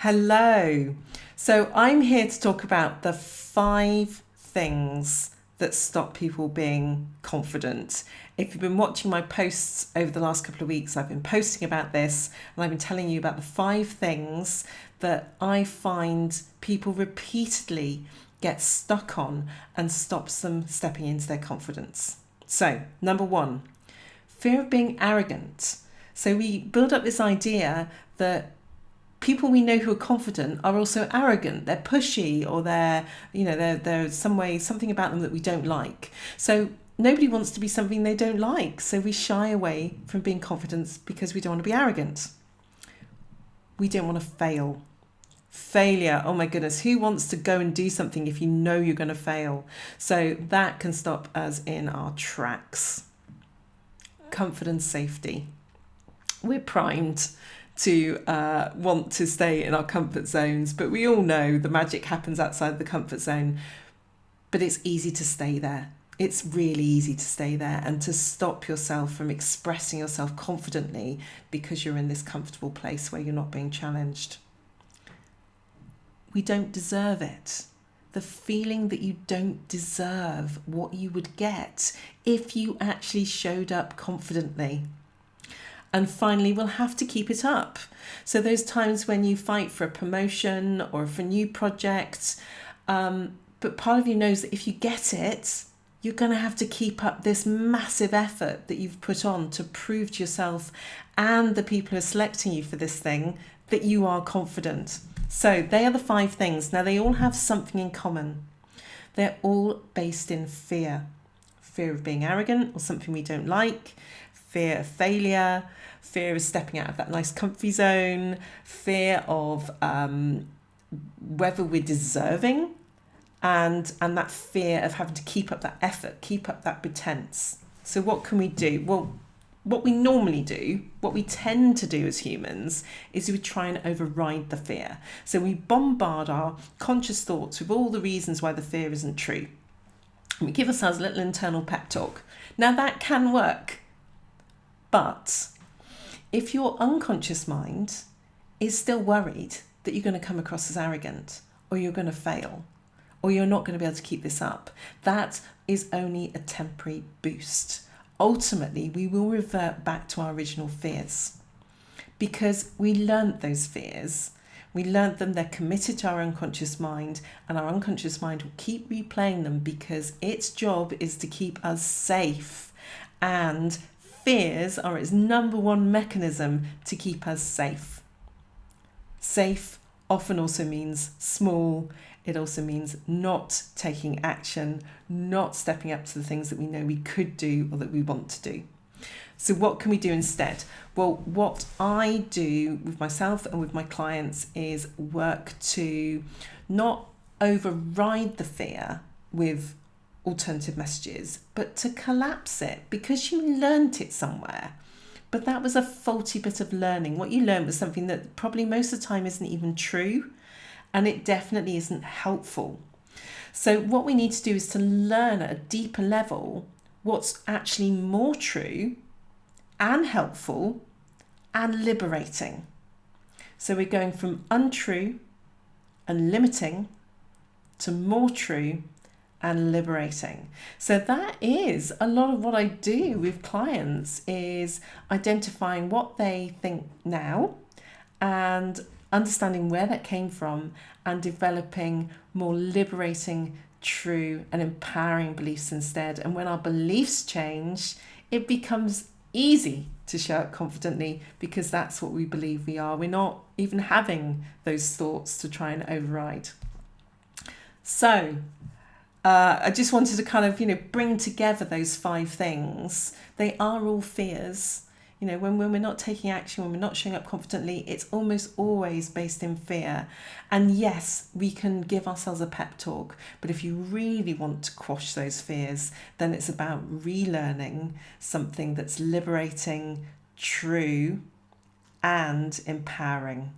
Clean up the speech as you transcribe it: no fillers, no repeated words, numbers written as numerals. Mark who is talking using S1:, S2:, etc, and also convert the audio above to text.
S1: Hello. So I'm here to talk about the 5 things that stop people being confident. If you've been watching my posts over the last couple of weeks, I've been posting about this and I've been telling you about the 5 things that I find people repeatedly get stuck on and stops them stepping into their confidence. So, number 1, fear of being arrogant. So we build up this idea that people we know who are confident are also arrogant. They're pushy, or there's something about them that we don't like. So nobody wants to be something they don't like. So we shy away from being confident because we don't want to be arrogant. We don't want to fail. Failure, oh my goodness, who wants to go and do something if you know you're going to fail? So that can stop us in our tracks. Comfort and safety. We're primed to want to stay in our comfort zones, but we all know the magic happens outside the comfort zone. But it's easy to stay there. It's really easy to stay there and to stop yourself from expressing yourself confidently because you're in this comfortable place where you're not being challenged. We don't deserve it. The feeling that you don't deserve what you would get if you actually showed up confidently. And finally, we'll have to keep it up. So those times when you fight for a promotion or for a new project, but part of you knows that if you get it, you're going to have to keep up this massive effort that you've put on to prove to yourself and the people who are selecting you for this thing that you are confident. So they are the 5 things. Now, they all have something in common. They're all based in fear. Fear of being arrogant or something we don't like, fear of failure, fear of stepping out of that nice comfy zone, fear of whether we're deserving, and that fear of having to keep up that effort, keep up that pretense. So what can we do? Well, what we normally do, what we tend to do as humans, is we try and override the fear. So we bombard our conscious thoughts with all the reasons why the fear isn't true. And we give ourselves a little internal pep talk. Now that can work, but if your unconscious mind is still worried that you're going to come across as arrogant, or you're going to fail, or you're not going to be able to keep this up, that is only a temporary boost. Ultimately, we will revert back to our original fears because we learnt those fears. We learnt them, they're committed to our unconscious mind, and our unconscious mind will keep replaying them because its job is to keep us safe. And fears are its number one mechanism to keep us safe. Safe often also means small. It also means not taking action, not stepping up to the things that we know we could do or that we want to do. So what can we do instead? Well, what I do with myself and with my clients is work to not override the fear with alternative messages, but to collapse it because you learnt it somewhere. But that was a faulty bit of learning. What you learned was something that probably most of the time isn't even true, and it definitely isn't helpful. So what we need to do is to learn at a deeper level what's actually more true and helpful and liberating. So we're going from untrue and limiting to more true and liberating. So that is a lot of what I do with clients, is identifying what they think now and understanding where that came from and developing more liberating, true and empowering beliefs instead. And when our beliefs change, it becomes easy to show up confidently because that's what we believe we are. We're not even having those thoughts to try and override. So I just wanted to kind of, bring together those 5 things. They are all fears. When we're not taking action, when we're not showing up confidently, it's almost always based in fear. And yes, we can give ourselves a pep talk, but if you really want to quash those fears, then it's about relearning something that's liberating, true, and empowering.